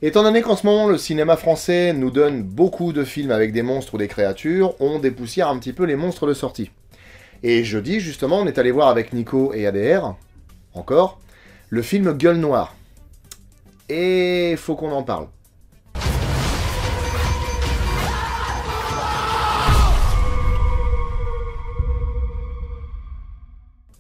Étant donné qu'en ce moment le cinéma français nous donne beaucoup de films avec des monstres ou des créatures, on dépoussière un petit peu les monstres de sortie. Et jeudi, justement, on est allé voir avec Nico et ADR, encore, le film Gueule Noire. Et faut qu'on en parle.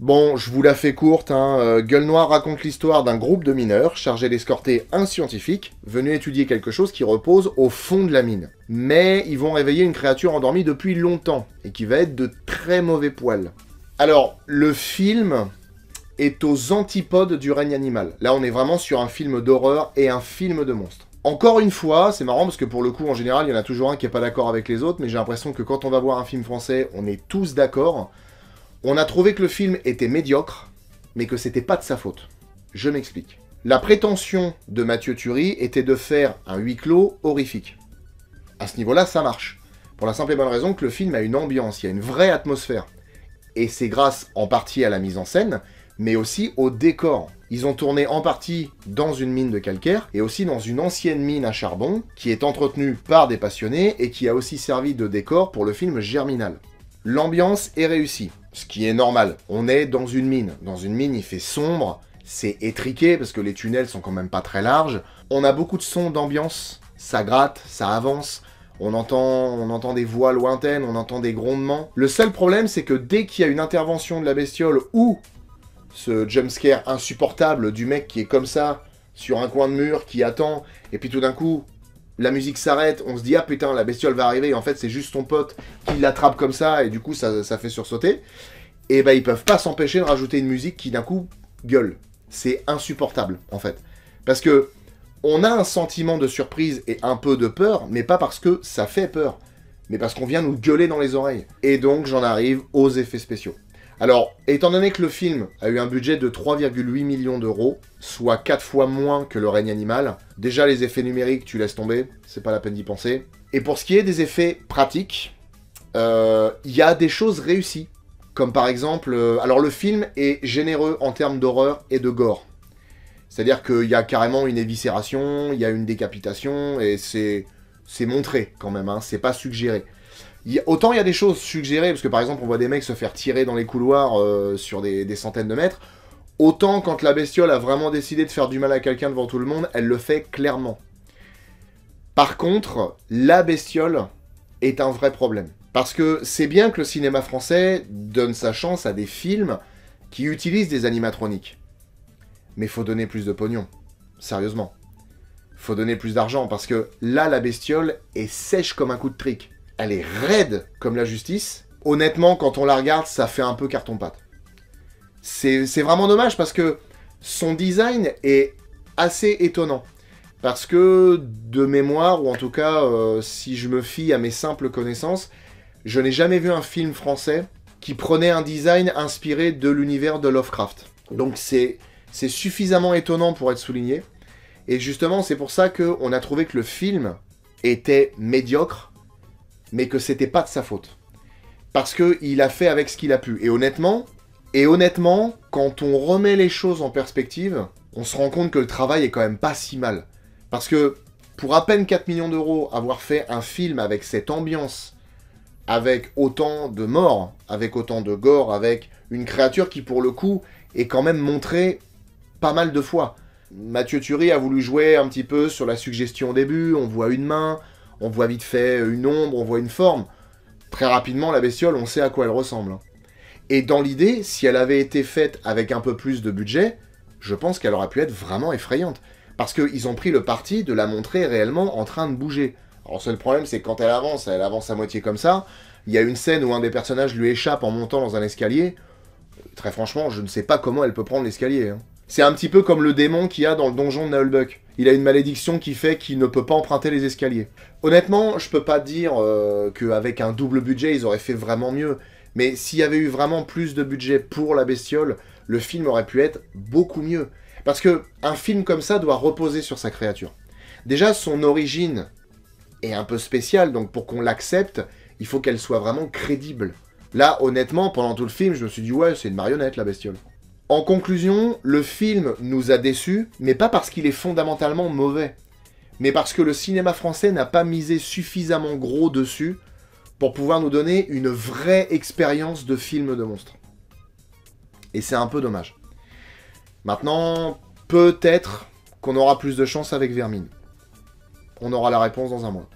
Bon, je vous la fais courte, hein. Gueule Noire raconte l'histoire d'un groupe de mineurs chargés d'escorter un scientifique venu étudier quelque chose qui repose au fond de la mine. Mais ils vont réveiller une créature endormie depuis longtemps et qui va être de très mauvais poil. Alors, le film est aux antipodes du règne animal. Là, on est vraiment sur un film d'horreur et un film de monstre. Encore une fois, c'est marrant parce que pour le coup, en général, il y en a toujours un qui est pas d'accord avec les autres, mais j'ai l'impression que quand on va voir un film français, on est tous d'accord. On a trouvé que le film était médiocre, mais que c'était pas de sa faute. Je m'explique. La prétention de Mathieu Turi était de faire un huis clos horrifique. À ce niveau-là, ça marche. Pour la simple et bonne raison que le film a une ambiance, il y a une vraie atmosphère. Et c'est grâce en partie à la mise en scène, mais aussi au décor. Ils ont tourné en partie dans une mine de calcaire, et aussi dans une ancienne mine à charbon, qui est entretenue par des passionnés, et qui a aussi servi de décor pour le film Germinal. L'ambiance est réussie. Ce qui est normal, on est dans une mine. Dans une mine, il fait sombre, c'est étriqué, parce que les tunnels sont quand même pas très larges. On a beaucoup de sons d'ambiance, ça gratte, ça avance, on entend des voix lointaines, on entend des grondements. Le seul problème, c'est que dès qu'il y a une intervention de la bestiole, ou ce jumpscare insupportable du mec qui est comme ça, sur un coin de mur, qui attend, et puis tout d'un coup, la musique s'arrête, on se dit « Ah putain, la bestiole va arriver », et en fait c'est juste ton pote qui l'attrape comme ça, et du coup ça fait sursauter. Et bah ils peuvent pas s'empêcher de rajouter une musique qui d'un coup gueule. C'est insupportable, en fait. Parce que on a un sentiment de surprise et un peu de peur, mais pas parce que ça fait peur, mais parce qu'on vient nous gueuler dans les oreilles. Et donc j'en arrive aux effets spéciaux. Alors, étant donné que le film a eu un budget de 3,8 millions d'euros, soit 4 fois moins que Le Règne Animal, déjà les effets numériques, tu laisses tomber, c'est pas la peine d'y penser. Et pour ce qui est des effets pratiques, y a des choses réussies. Comme par exemple, alors le film est généreux en termes d'horreur et de gore. C'est-à-dire qu'il y a carrément une éviscération, il y a une décapitation, et c'est montré quand même, hein, c'est pas suggéré. Autant il y a des choses suggérées, parce que par exemple on voit des mecs se faire tirer dans les couloirs sur des centaines de mètres, autant quand la bestiole a vraiment décidé de faire du mal à quelqu'un devant tout le monde, elle le fait clairement. Par contre, la bestiole est un vrai problème. Parce que c'est bien que le cinéma français donne sa chance à des films qui utilisent des animatroniques. Mais faut donner plus de pognon. Sérieusement. Faut donner plus d'argent, parce que là, la bestiole est sèche comme un coup de trick. Elle est raide comme la justice. Honnêtement, quand on la regarde, ça fait un peu carton-pâte. C'est vraiment dommage, parce que son design est assez étonnant. Parce que, de mémoire, ou en tout cas, si je me fie à mes simples connaissances, je n'ai jamais vu un film français qui prenait un design inspiré de l'univers de Lovecraft. Donc c'est suffisamment étonnant pour être souligné. Et justement, c'est pour ça qu'on a trouvé que le film était médiocre, mais que c'était pas de sa faute. Parce qu'il a fait avec ce qu'il a pu. Et honnêtement, quand on remet les choses en perspective, on se rend compte que le travail est quand même pas si mal. Parce que, pour à peine 4 millions d'euros, avoir fait un film avec cette ambiance, avec autant de morts, avec autant de gore, avec une créature qui, pour le coup, est quand même montrée pas mal de fois. Mathieu Turi a voulu jouer un petit peu sur la suggestion au début, on voit une main, on voit vite fait une ombre, on voit une forme. Très rapidement, la bestiole, on sait à quoi elle ressemble. Et dans l'idée, si elle avait été faite avec un peu plus de budget, je pense qu'elle aurait pu être vraiment effrayante. Parce qu'ils ont pris le parti de la montrer réellement en train de bouger. Alors, le seul problème, c'est que quand elle avance à moitié comme ça. Il y a une scène où un des personnages lui échappe en montant dans un escalier. Très franchement, je ne sais pas comment elle peut prendre l'escalier. Hein. C'est un petit peu comme le démon qu'il y a dans le donjon de Nullbuck. Il a une malédiction qui fait qu'il ne peut pas emprunter les escaliers. Honnêtement, je peux pas dire qu'avec un double budget, ils auraient fait vraiment mieux. Mais s'il y avait eu vraiment plus de budget pour la bestiole, le film aurait pu être beaucoup mieux. Parce que un film comme ça doit reposer sur sa créature. Déjà, son origine est un peu spéciale, donc pour qu'on l'accepte, il faut qu'elle soit vraiment crédible. Là, honnêtement, pendant tout le film, je me suis dit « Ouais, c'est une marionnette, la bestiole ». En conclusion, le film nous a déçus, mais pas parce qu'il est fondamentalement mauvais. mais parce que le cinéma français n'a pas misé suffisamment gros dessus pour pouvoir nous donner une vraie expérience de film de monstres. Et c'est un peu dommage. Maintenant, peut-être qu'on aura plus de chance avec Vermine. On aura la réponse dans un mois.